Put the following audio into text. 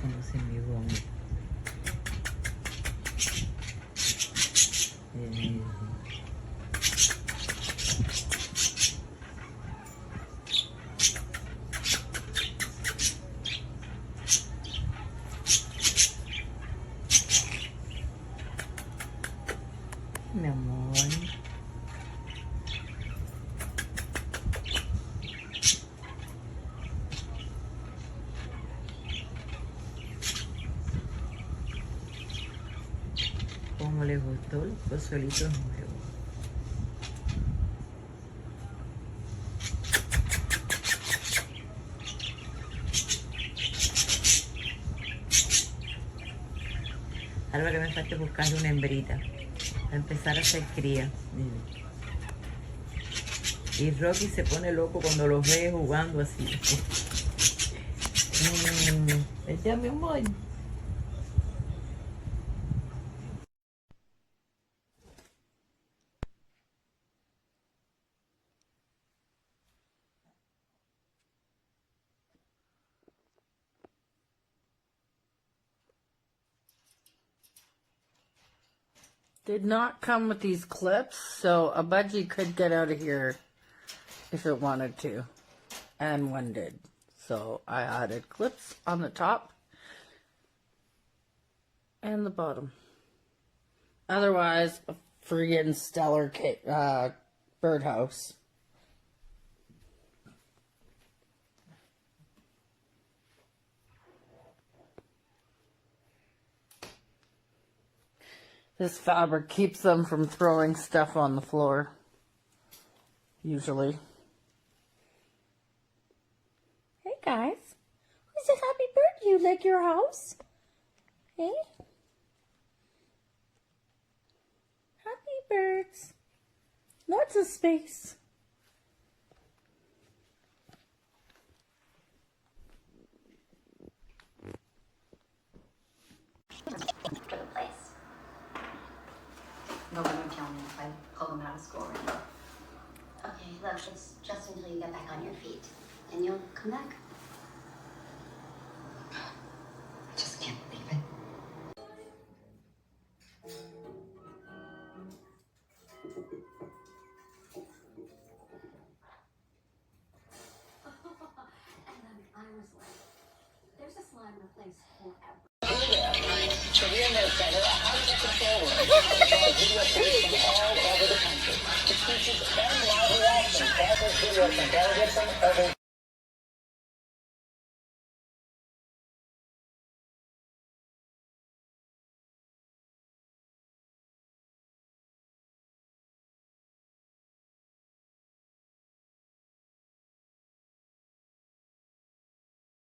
Conocen mi vómito. Mi amor. Cómo les gustó los pozuelitos nuevos. Ahora lo que me falta es buscar una hembrita a empezar a hacer cría. Y Rocky se pone loco cuando los ve jugando así. Ya, mi amor. Did not come with these clips, so a budgie could get out of here if it wanted to, and one did. So I added clips on the top and the bottom. Otherwise, a friggin' stellar birdhouse. This fabric keeps them from throwing stuff on the floor, usually. Hey guys, who's a happy bird? You like your house? Hey? Happy birds. Lots of space. For the place. Nobody would tell me if I pull them out of school right now. Okay, look, it's just until you get back on your feet. And you'll come back. I just can't believe it. And then I was like, there's a slime replace forever. Korean Nerd Center, out-of-control room. Video feeds from all over the country. It features and live reactions, average video comparisons over